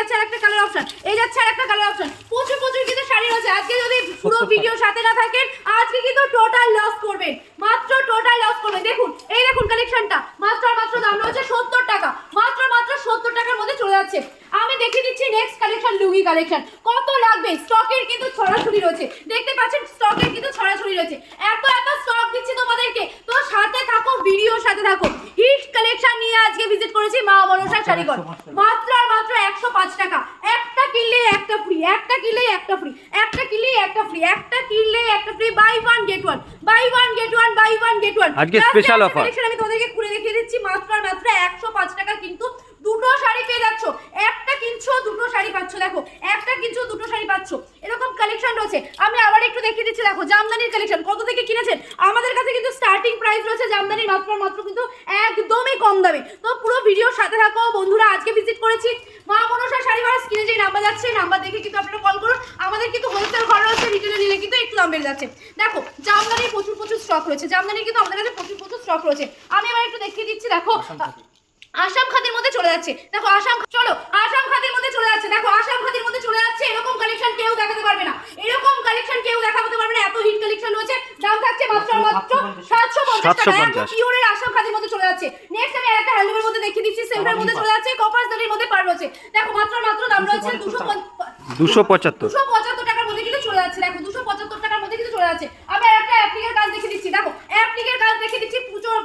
যাচ্ছে আরেকটা colour option, এই যাচ্ছে আরেকটা কালার অপশন। প্রচুর প্রচুর কিন্তু শাড়ি রয়েছে। আজকে যদি পুরো ভিডিও সাথে না থাকেন আজকে কিন্তু টোটাল লস করবেন, মাত্র টোটাল লস করবেন। দেখুন এই দেখুন কালেকশনটা, মাত্র আর মাত্র দাম রয়েছে 70 টাকা, মাত্র মাত্র 70 টাকার মধ্যে চলে যাচ্ছে। আমি দেখিয়ে দিচ্ছি নেক্সট কালেকশন, লুঙ্গি কালেকশন। কত লাগবে, স্টকের কিন্তু ছড়াছড়ি রয়েছে, দেখতে পাচ্ছেন স্টকের কিন্তু ছড়াছড়ি রয়েছে। এত এত স্টক দিচ্ছি তোমাদেরকে, তো সাথে থাকো, ভিডিওর সাথে থাকো। হিট কালেকশন নিয়ে আজকে ভিজিট করেছি মা মনসা শাড়িঘর, মাত্র আর মাত্র 105 টাকা। একটা কিনলে একটা ফ্রি, একটা কিনলে একটা ফ্রি, একটা কিনলে একটা ফ্রি, একটা কিনলে একটা free, buy one get one, buy one get one, buy one get one. আজকে স্পেশাল অফার আমি তোমাদেরকে খুলে দেখিয়ে দিচ্ছি, মাত্র আর মাত্র 105 টাকা কিন্তু দুটো শাড়ি পেয়ে যাচ্ছ। একটা কিনছো দুটো শাড়ি পাচ্ছ, দেখো একটা কিনছো দুটো শাড়ি পাচ্ছ, এরকম কালেকশন রয়েছে। আমি আবার একটু দেখিয়ে দিচ্ছি, দেখো জামদানির কালেকশন। কত থেকে কিনেছেন? আমাদের কাছে কিন্তু স্টার্টিং প্রাইস রয়েছে জামদানির মাত্র মাত্র কিন্তু একদমই কম দামে। তো পুরো ভিডিওর সাথে থাকো বন্ধুরা। আজকে ভিজিট করেছি মা মনসা শাড়িঘর, স্ক্রিনে যে নাম্বার যাচ্ছে নাম্বার দেখে কিন্তু আপনারা কল করুন। আমাদের কিন্তু হোলসেল ঘর রয়েছে, রিটেলে নিলে কিন্তু একটু দাম বেড়ে যাচ্ছে। দেখো জামদানির প্রচুর প্রচুর স্টক রয়েছে, জামদানির কিন্তু আমাদের কাছে প্রচুর প্রচুর স্টক রয়েছে। আমি আবার একটু দেখিয়ে দিচ্ছি, দেখো আসাম খাদির মধ্যে চলে যাচ্ছে, দেখো আসাম, চলো আসাম খাদির মধ্যে চলে যাচ্ছে, দেখো আসাম খাদির মধ্যে চলে যাচ্ছে। এরকম কালেকশন কেউ দেখাতে পারবে না, এরকম কালেকশন কেউ দেখাতে পারবে না, এত হিট কালেকশন রয়েছে। দাম থাকছে মাত্র মাত্র 750 টাকা। একদম পিওরের আসাম খাদির মধ্যে চলে যাচ্ছে। নেক্সট আমি আরেকটা হ্যান্ডলুমের মধ্যে দেখিয়ে দিচ্ছি, সিলভারের মধ্যে চলে যাচ্ছে, কপার জারির মধ্যে পার রয়েছে। দেখো মাত্র মাত্র দাম রয়েছে 275 টাকার মধ্যে কিন্তু চলে যাচ্ছে। দেখো 275 টাকার মধ্যে কিন্তু চলে যাচ্ছে। আমি আরেকটা অ্যাপ্লিকের কাজ দেখিয়ে দিচ্ছি, দেখো অ্যাপ্লিকের কাজ দেখিয়ে দিচ্ছি।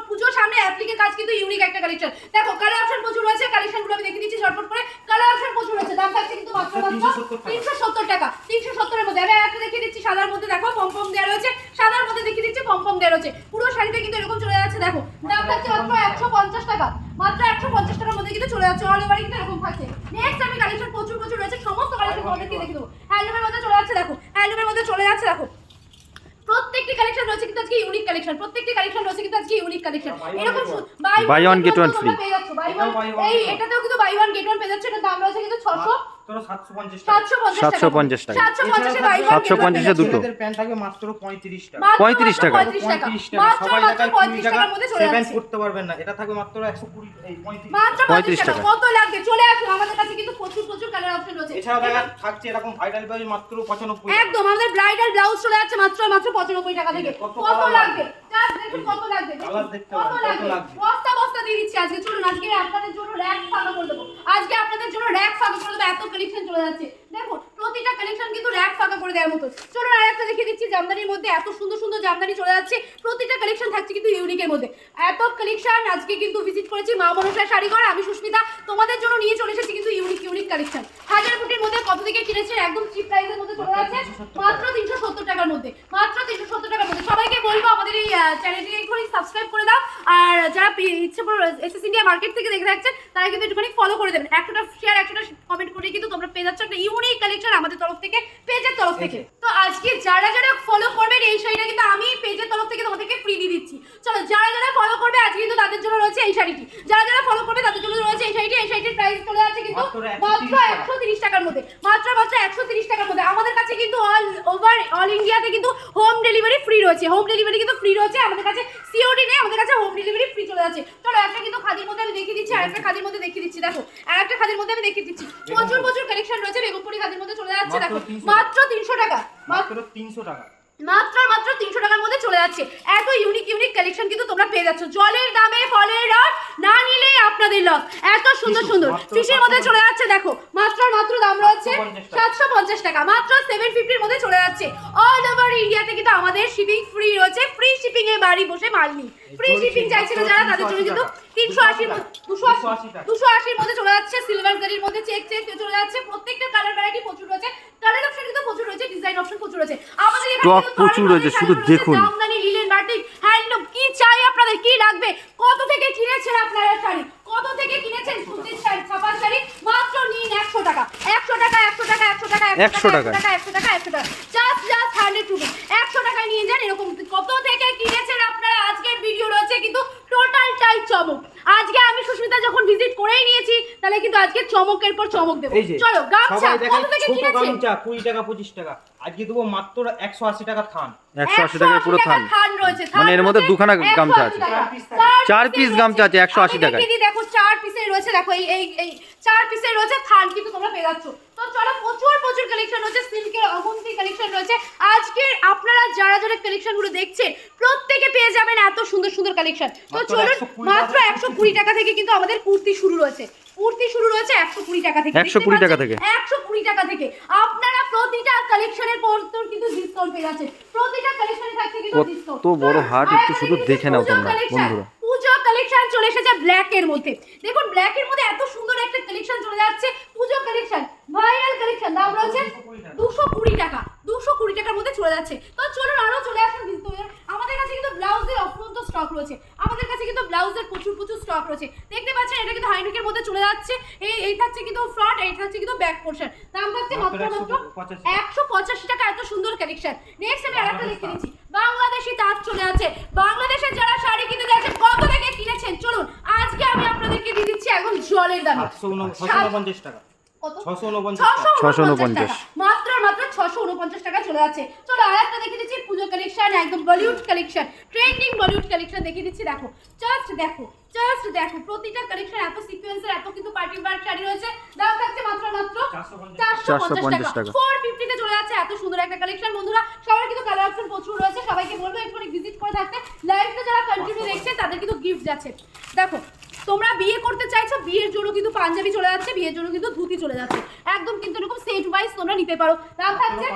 পুজোর সামনে অ্যাপ্লিকের কাজ কিন্তু ইউনিক একটা কালেকশন। দেখো কালার অপশন প্রচুর রয়েছে, কালেকশনগুলো আমি দেখিয়ে দিচ্ছি শর্টকাট করে। কালার অপশন প্রচুর রয়েছে, দাম থাকছে কিন্তু মাত্র মাত্র 370 টাকা, 370 এর মধ্যে। আমি একটা দেখিয়ে দিচ্ছি সাদার মধ্যে, দেখো পমপম দেওয়া রয়েছে, সাদার মধ্যে দেখিয়ে দিচ্ছি পমপম দেওয়া রয়েছে। পুরো শাড়িতে কিন্তু এরকম চলে যাচ্ছে, দেখো দাম থাকছে মাত্র 150 টাকা, মাত্র 150 টাকার মধ্যে কিন্তু চলে যাচ্ছে। অল ওভার কিন্তু এরকম থাকছে। নেক্সট আমি কালেকশন প্রচুর প্রচুর রয়েছে, সমস্ত কালেকশন তোমাদেরকে দেখিয়ে দেবো। হ্যান্ডলুমের মধ্যে চলে যাচ্ছে, দেখো হ্যান্ডলুমের মধ্যে চলে যাচ্ছে, দেখো প্রত্যেকটি কালেকশন রয়েছে কিন্তু আজকে ইউনিক কালেকশন, প্রত্যেকটি কালেকশন রয়েছে কিন্তু আজকে ইউনিক কালেকশন। এরকম buy one get one free পেয়ে যাচ্ছ, বাই ওয়ান, এই এটাতেও কিন্তু বাই ওয়ান গেট ওয়ান পেয়ে যাচ্ছ। এটার দাম রয়েছে কিন্তু 750 টাকা, 750 টাকা, 750 এ দুটো প্যান্ট থাকবে মাত্র 35 টাকা, 35 টাকা, 35 টাকা। সবাই টাকা 20 টাকার মধ্যে চলে যাচ্ছে, করতে পারবেন না। এটা থাকবে মাত্র 120, এই 35 টাকা। কত লাগবে চলে আসুন, আমাদের কাছে কিন্তু প্রচুর প্রচুর কালার অপশন রয়েছে। এছাড়া দেখা থাকছে এরকম ভাইরাল ব্লাউজ মাত্র 95 টাকা। একদম আমাদের ব্রাইডাল ব্লাউজ চলে যাচ্ছে মাত্র মাত্র 95 টাকা থেকে। কত লাগবে জাস্ট দেখুন, কত লাগবে, কালার দেখতে কত পারেন, কত লাগবে। লাগবে। বস্তা বস্তা দিয়ে দিচ্ছি আজকে। চলুন আজকে আপনাদের জন্য র‍্যাক ফাঁকা করে দেবো, আজকে আপনাদের জন্য র‍্যাক ফাঁকা করে দেবো। এত কালেকশন চলে যাচ্ছে, দেখুন প্রতিটা কালেকশন কিন্তু র‍্যাক ফাঁকা করে দেওয়ার মতো। চলুন আরেকটা দেখিয়ে দিচ্ছি, জামদানির মধ্যে এত সুন্দর সুন্দর জামদানি চলে যাচ্ছে। প্রতিটা কালেকশন থাকছে কিন্তু ইউনিকের মধ্যে। এত কালেকশন আজকে কিন্তু ভিজিট করেছি মা মনসা শাড়িঘর। আমি সুস্মিতা তোমাদের জন্য নিয়ে চলে এসেছি কিন্তু ইউনিক ইউনিক কালেকশন। 1000 কোটির মধ্যে কত থেকে কিনেছেন, একদম চিপ প্রাইসের মধ্যে চলে যাচ্ছে মাত্র 370 টাকার মধ্যে, মাত্র 370 টাকার মধ্যে। সবাইকে বলবো আমাদের এই চ্যানেলটিকে এখনই সাবস্ক্রাইব করে দাও, আর যারা ইচ্ছে করে এসএস ইন্ডিয়া মার্কেট থেকে দেখে রাখছেন তারা কিন্তু একটুখানি ফলো করে দেবেন। একটা শেয়ার একটা কমেন্ট করে কিন্তু তোমরা পেয়ে যাচ্ছ একটা ইউনিক কালেকশন আমাদের তরফ থেকে, পেজের তরফ থেকে। তো আজকে যারা যারা ফলো করবেন এই শাড়িটা কিন্তু আমি পেজের তরফ থেকে তোমাদেরকে ফ্রি দিয়ে দিচ্ছি। চলো যারা যারা ফলো করবে আজকে কিন্তু তাদের জন্য রয়েছে এই শাড়িটি, যারা যারা ফলো করবে তাদের জন্য রয়েছে এই শাড়িটি। এই শাড়িটির প্রাইস চলে যাচ্ছে কিন্তু মাত্র 130 টাকার মধ্যে, মাত্র মাত্র 130 টাকার মধ্যে। আমাদের কাছে কিন্তু অল ওভার অল ইন্ডিয়াতে কিন্তু হোম ডেলিভারি ফ্রি রয়েছে, হোম ডেলিভারি কিন্তু ফ্রি রয়েছে। আমাদের কাছে সিওডি নেই, আমাদের কাছে হোম ডেলিভারি ফ্রি চলে যাচ্ছে। চলো একটা কিন্তু খাদির মধ্যে আমি দেখিয়ে দিচ্ছি, আরেকটা খাদির মধ্যে দেখিয়ে দিচ্ছি, দেখো আরেকটা খাদির মধ্যে আমি দেখিয়ে দিচ্ছি। প্রচুর প্রচুর কালেকশন রয়েছে, বেগমপুরি খাদির মধ্যে চলে যাচ্ছে, দেখো মাত্র 300 টাকা, মাত্র 300 টাকা, মাত্র মাত্র 300 টাকার মধ্যে চলে যাচ্ছে। এত ইউনিক ইউনিক কালেকশন কিন্তু তোমরা পেয়ে যাচ্ছ। জলের দামে ফলের রস, না নিলেই আপনাদের লস। এত সুন্দর সুন্দর ফিশের মধ্যে চলে যাচ্ছে, দেখো মাত্র মাত্র দাম রয়েছে 750 টাকা, মাত্র 750 এর মধ্যে চলে যাচ্ছে। অল ওভার ইন্ডিয়াতে কিন্তু আমাদের শিপিং ফ্রি রয়েছে, ফ্রি শিপিং এ বাড়ি বসে মাল নিই। ফ্রি শিপিং চাইছিল যারা তাদের জন্য কিন্তু 380 280 এর মধ্যে চলে যাচ্ছে। সিলভার জারির মধ্যে চেক চেক চলে যাচ্ছে। প্রত্যেকটা কালার ভ্যারাইটি প্রচুর রয়েছে, কালার অপশন কিন্তু প্রচুর রয়েছে, ডিজাইন অপশন প্রচুর রয়েছে। আমাদের স্টক প্রচুর রয়েছে, শুধু দেখুন। জামদানি, লিলেন, বাটিক, হ্যান্ডলুম, কি চাই আপনাদের, কি লাগবে, কত থেকে কিনেছেন আপনারা শাড়ি, কত থেকে কিনেছেন সুতির শাড়ি, ছাপার শাড়ি, মাত্র নিন 100 টাকা, 100 টাকা, 100 টাকা, 100 টাকা, 100 টাকা, 100 টাকা, 100 টাকা, জাস্ট 100 রুপি, 100 টাকায় নিয়ে যান। এরকম কত থেকে কিনেছেন আপনারা আজকের ভিডিও রয়েছে কিন্তু টোটালটাই চমক। আজকে আমি সুস্মিতা যখন ভিজিট করেই নিয়েছি, তাহলে কিন্তু আজকে চমকের পর চমক দেব। চলো গামছা কত থেকে কিনেছেন? গামছা 20 টাকা 25 টাকা, আজকে দেবো মাত্র 180 টাকা থান। 180 টাকায় পুরো থান। থান রয়েছে, থান মানে এর মধ্যে রয়েছে দুখানা গামছা আছে। 4 পিস রয়েছে। গামছা আছে 180 আমি টাকায়। দেখিয়ে দিই, দেখো 4 পিসের রয়েছে, দেখো এই 4 পিসের রয়েছে থান কিন্তু তোমরা পেয়ে যাচ্ছ। তো চলো প্রচুর কালেকশন রয়েছে, সিল্কের অগুন্তি কালেকশন রয়েছে। আজকে আপনারা যারা যারা কালেকশন গুলো দেখছেন প্রত্যেকে পেয়ে যাবেন এত সুন্দর কালেকশন। তো মাত্র চলুন 120 মাত্র 120 টাকা থেকে কিন্তু আমাদের কুর্তি শুরু রয়েছে। কুর্তি শুরু রয়েছে 120 টাকা থেকে। 120 টাকা থেকে। 120 টাকা থেকে আপনারা প্রতিটা কালেকশনের পর কিন্তু ডিসকাউন্ট পেয়ে যাচ্ছেন। প্রতিটা কালেকশনে থাকছে কিন্তু ডিসকাউন্ট। কত বড় হাট একটু শুধু দেখে নাও তোমরা বন্ধুরা। পূজো কালেকশন চলে এসেছে ব্ল্যাক এর মধ্যে। দেখুন ব্ল্যাক এর মধ্যে এত সুন্দর একটা কালেকশন চলে যাচ্ছে, পূজো কালেকশন, ভাইরাল কালেকশন। দাম রয়েছে 220 টাকা, 220 টাকার মধ্যে চলে যাচ্ছে। তো চলুন আরো চলে আসুন ভিতরে। আমাদের কাছে কিন্তু ব্লাউজের অফুরন্ত স্টক রয়েছে, আমাদের কাছে কিন্তু ব্লাউজের প্রচুর স্টক রয়েছে। দেখতে পাচ্ছেন এটা কিন্তু হাইনেকের মধ্যে চলে যাচ্ছে। এই থাকছে কিন্তু ফ্রন্ট, এই থাকছে কিন্তু ব্যাক পোরশন। দাম থাকছে মাত্র 185 টাকা। এত সুন্দর কালেকশন। নেক্সট আমি আরেকটা দেখে নিচ্ছি, বাংলাদেশি তাঁত চলে আছে। বাংলাদেশের যারা শাড়ি কিনতে যাচ্ছেন কত থেকে কিনেছেন চলুন আজকে আমি আপনাদেরকে দিয়ে দিচ্ছি একদম জলের দামে। 649 টাকা। কত? 649 টাকা। মাত্র 649 টাকা চলে যাচ্ছে। চলো আরেকটা দেখে দিচ্ছি পুজো কালেকশন, একদম Bollywood collection, trending Bollywood collection দেখিয়ে দিচ্ছি। দেখো জাস্ট দেখো প্রতিটা কালেকশন এত সিকোয়েন্সের, এত কিন্তু পার্টি ওয়্যার শাড়ি রয়েছে। দাম থাকছে মাত্র 450 টাকা। 450 তে চলে যাচ্ছে। এত সুন্দর একটা কালেকশন বন্ধুরা। সবার কিন্তু কালার অপশন প্রচুর রয়েছে, সবাইকে বলবো একটু ভিজিট করে থাকতে। লাইভটা যারা কন্টিনিউ দেখছেন তাদের কিন্তু গিফট যাচ্ছে। দেখো তোমরা বিয়ে করতে চাইছো, বিয়ের জন্য কিন্তু পাঞ্জাবি চলে যাচ্ছে, বিয়ের জন্য কিন্তু ধুতি চলে যাচ্ছে, একদম কিন্তু এরকম সেট ওয়াইজ তোমরা নিতে পারো। দাম থাকছে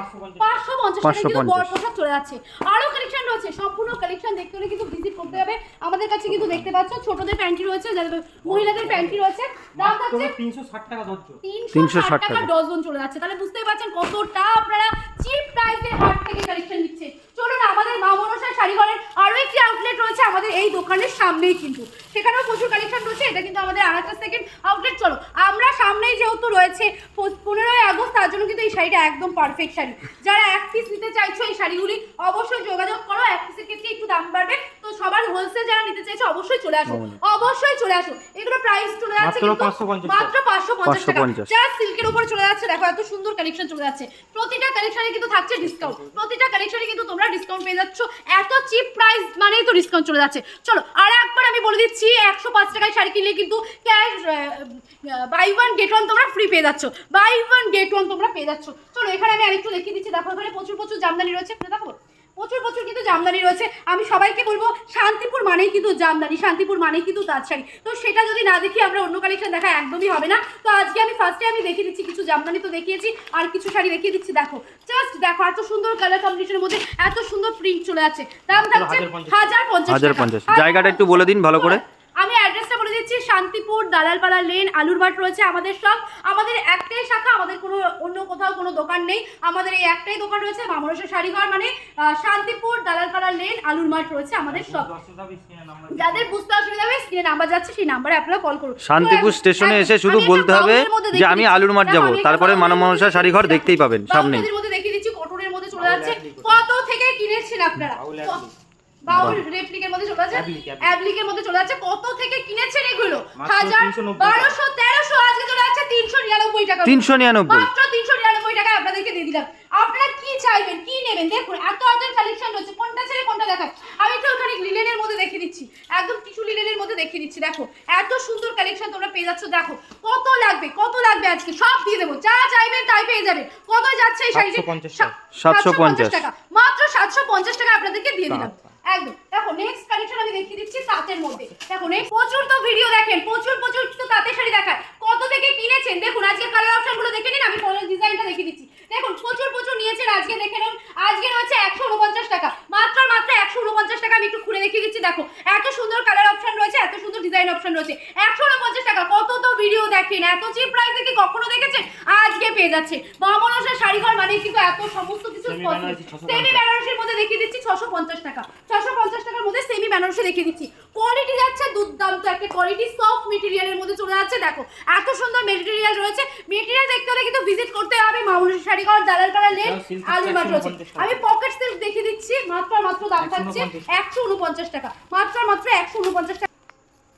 550 টাকা কিন্তু বড় পোশাক চলে যাচ্ছে। আরো কালেকশন রয়েছে, সম্পূর্ণ কালেকশন দেখতে হলে কিন্তু ভিজিট করতে হবে আমাদের কাছে। কিন্তু দেখতে পাচ্ছ ছোটদের প্যান্টি রয়েছে, যাদের মহিলাদের প্যান্টি রয়েছে। দাম থাকছে 360 টাকা ধরছো, 360 টাকা ডজন চলে যাচ্ছে। তাহলে বুঝতেই পারছেন কতটা আপনারা চিপ প্রাইসে হাট থেকে কালেকশন নিচ্ছেন। চলুন আমাদের মা মনসা শাড়িঘরের আরো একটি আউটলেট রয়েছে আমাদের এই দোকানের সামনেই, কিন্তু সেখানেও প্রচুর কালেকশন রয়েছে। এটা কিন্তু আমাদের আরেকটা সেকেন্ড আউটলেট। চলো আমরা সামনেই যেহেতু রয়েছে 15ই আগস্ট, তার জন্য কিন্তু এই শাড়িটা একদম পারফেক্ট শাড়ি। যারা এক পিস নিতে চাইছো এই শাড়িগুলি অবশ্যই যোগাযোগ করো। এক পিসের ক্ষেত্রে একটু দাম বাড়বে, তো সবার হোলসেল যারা নিতে চাইছো অবশ্যই চলে আসো, এগুলো প্রাইস চলে যাচ্ছে কিন্তু মাত্র 550 টাকা। যা সিল্কের উপরে চলে যাচ্ছে। দেখো এত সুন্দর কালেকশন চলে যাচ্ছে। প্রতিটা কালেকশনে কিন্তু থাকছে ডিসকাউন্ট, প্রতিটা কালেকশনে কিন্তু তোমরা ডিসকাউন্ট পেয়ে যাচ্ছ। এত চিপ প্রাইস মানেই তো ডিসকাউন্ট চলে যাচ্ছে। চলো আর একবার আমি বলে দিচ্ছি, 105 টাকায় শাড়ি কিনলে কিন্তু cash buy one get one তোমরা ফ্রি পেয়ে যাচ্ছ, বাই ওয়ান গেট ওয়ান তোমরা পেয়ে যাচ্ছ। চলো এখানে আমি আরেকটু দেখিয়ে দিচ্ছি। দেখো এখানে প্রচুর জামদানি রয়েছে, দেখো প্রচুর কিন্তু জামদানি রয়েছে। আমি সবাইকে বলবো শান্তিপুর মানেই কিন্তু জামদানি, শান্তিপুর মানেই কিন্তু তাঁত শাড়ি। তো সেটা যদি না দেখি আমরা অন্য কালেকশন দেখা একদমই হবে না। তো আজকে আমি ফার্স্টে আমি দেখিয়ে দিচ্ছি কিছু জামদানি, তো দেখিয়েছি আর কিছু শাড়ি দেখিয়ে দিচ্ছি। দেখো জাস্ট দেখো এত সুন্দর কালার কম্বিনেশনের মধ্যে এত সুন্দর প্রিন্ট চলে আছে। দাম থাকছে 1050 টাকা। জায়গাটা একটু বলে দিন ভালো করে। আমি অ্যাড্রেসটা বলে দিচ্ছি, শান্তিপুর দালালপাড়া লেন, আলুর বাট রয়েছে আমাদের সব। আমাদের একটাই শাখা, আমাদের কোনো অন্য কোথাও কোনো দোকান নেই। আমাদের এই একটাই দোকান রয়েছে মা মনসা শাড়িঘর, মানে শান্তিপুর দালালপাড়া লেন, আলুর মাঠ রয়েছে আমাদের সব। যাদের বুঝতে অসুবিধা হবে স্ক্রিনে নাম্বার যাচ্ছে, সেই নাম্বারে আপনারা কল করুন। শান্তিপুর স্টেশনে এসে শুধু বলতে হবে যে আমি আলুর মাঠ যাব, তারপরে মা মনসা শাড়িঘর দেখতেই পাবেন সামনেই। এর মধ্যে দেখিয়ে দিচ্ছি, কটনের মধ্যে চলে যাচ্ছে। কত থেকে কিনেছেন আপনারা? বাউল রেপ্লিকের মধ্যে চলে যাচ্ছে, অ্যাবলিকের মধ্যে চলে যাচ্ছে। কত থেকে কিনেছেন এগুলো? 1000, 1200, 1300, আজকে চলে যাচ্ছে 399 টাকা। 399 মাত্র 399 টাকায় আপনাদেরকে দিয়ে দিলাম। আপনারা কি চাইবেন, কি নেবেন? দেখুন এত কালেকশন রয়েছে, কোনটা ছেড়ে কোনটা দেখায়। আমি একটু ওখানে লিলেনের মধ্যে দেখিয়ে দিচ্ছি, একদম টিস্যু লিলেনের মধ্যে দেখিয়ে দিচ্ছি। দেখো এত সুন্দর কালেকশন তোমরা পেয়ে যাচ্ছ। দেখো কত লাগবে আজকে সব দিয়ে দেবো, যা চাইবেন তাই পেয়ে যাবেন। কত যাচ্ছে এই শাড়িটি? 750 টাকা। মাত্র 750 টাকা আপনাদেরকে দিয়ে দিলাম একদম। দেখো নেক্সট কালেকশন আমি দেখিয়ে দিচ্ছি তাঁতের মধ্যে। দেখো প্রচুর তো ভিডিও দেখেন, প্রচুর তো তাঁতের শাড়ি দেখায়। কত থেকে কিনেছেন দেখুন, আজকে কালার অপশনগুলো দেখে নিন। আমি পরের ডিজাইনটা দেখিয়ে দিচ্ছি। দেখুন প্রচুর নিয়েছেন আজকে, দেখে নিন। আজকে রয়েছে 149 টাকা, মাত্র 149 টাকা। আমি একটু খুলে দেখিয়ে দিচ্ছি। দেখো এত সুন্দর কালার অপশন রয়েছে, এত সুন্দর ডিজাইন অপশন রয়েছে। 149 টাকা। কত তো ভিডিও দেখেন, এত চিপ প্রাইসে কি কখনো দেখেছেন? আজকে পেয়ে যাচ্ছে মা মনসা শাড়িঘর মানে কিন্তু এত সমস্ত কিছু সেমি বেনারসির মধ্যে দেখিয়ে দিচ্ছি 650 টাকা। 650 টাকার মধ্যে সেমি বেনারসি দেখিয়ে দিচ্ছি। কোয়ালিটি যাচ্ছে দুর্দান্ত একটা কোয়ালিটি, সফট মেটেরিয়ালের মধ্যে চলে যাচ্ছে। দেখো এত সুন্দর মেটেরিয়াল রয়েছে। মেটেরিয়াল দেখতে হলে কিন্তু ভিজিট করতে হবে মা মনসা শাড়িঘর, দালালপাড়া লেন, আলুর মাঠ রয়েছে। আমি পকেট সিল্ক দেখিয়ে দিচ্ছি। মাত্র দাম থাকছে 149 টাকা। মাত্র 149 টাকা।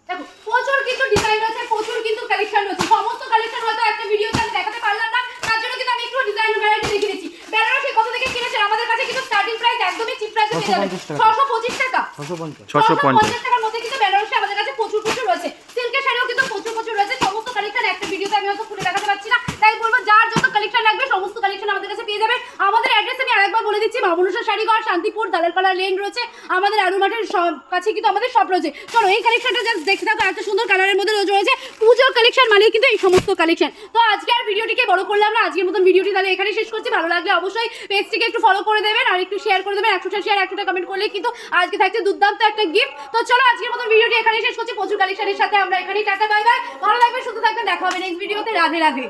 দেখো প্রচুর কিন্তু ডিজাইন রয়েছে, প্রচুর কিন্তু কালেকশন রয়েছে। সমস্ত কালেকশন হয়তো একটা ভিডিওতে আমি দেখাতে পারলাম না, তার জন্য কিন্তু আমি একটু ডিজাইন ভ্যারাইটি দেখিয়ে দিচ্ছি। বেনারসি কত থেকে পেয়ে যাবেন 650 টাকা। 625 টাকা 650 650 টাকার মধ্যে কিন্তু বেনারসি আমাদের কাছে প্রচুর রয়েছে। সিল্কের শাড়িও কিন্তু প্রচুর রয়েছে। সমস্ত কালেকশন একটা ভিডিওতে আমি হয়তো খুলে দেখাতে পারছি না, তাই বলবো যার যত কালেকশন লাগবে সমস্ত কালেকশন আমাদের কাছে পেয়ে যাবেন। আমাদের অ্যাড্রেস আমি আরেকবার বলে দিচ্ছি, মা মনসা শাড়িঘর, শান্তিপুর, দালালপাড়া লেন রয়েছে। আমাদের আলু মাঠের কাছে কিন্তু আমাদের শপ রয়েছে। চলো এই কালেকশনটা জাস্ট দেখে থাকো, এত সুন্দর কালারের মধ্যে রয়েছে। পুজোর কালেকশন মানে কিন্তু এই সমস্ত কালেকশন। তো আজকে আর ভিডিওটিকে বড় করলাম না, আজকের মতন ভিডিওটি তাহলে এখানে শেষ করছি। ভালো লাগলে অবশ্যই পেজটিকে একটু ফলো করে দেবেন আর একটু শেয়ার করে দেবেন। 100টা শেয়ার 100টা কমেন্ট করলে কিন্তু আজকে থাকছে দুর্দান্ত একটা গিফট। তো চলো আজকের মতন ভিডিওটি এখানে শেষ করছি। প্রচুর কালেকশনের সাথে আমরা এখানেই টাটা বাই বাই। ভালো লাগবে, সুস্থ থাকবেন, দেখা হবে নেক্সট ভিডিওতে। রাধে রাধে।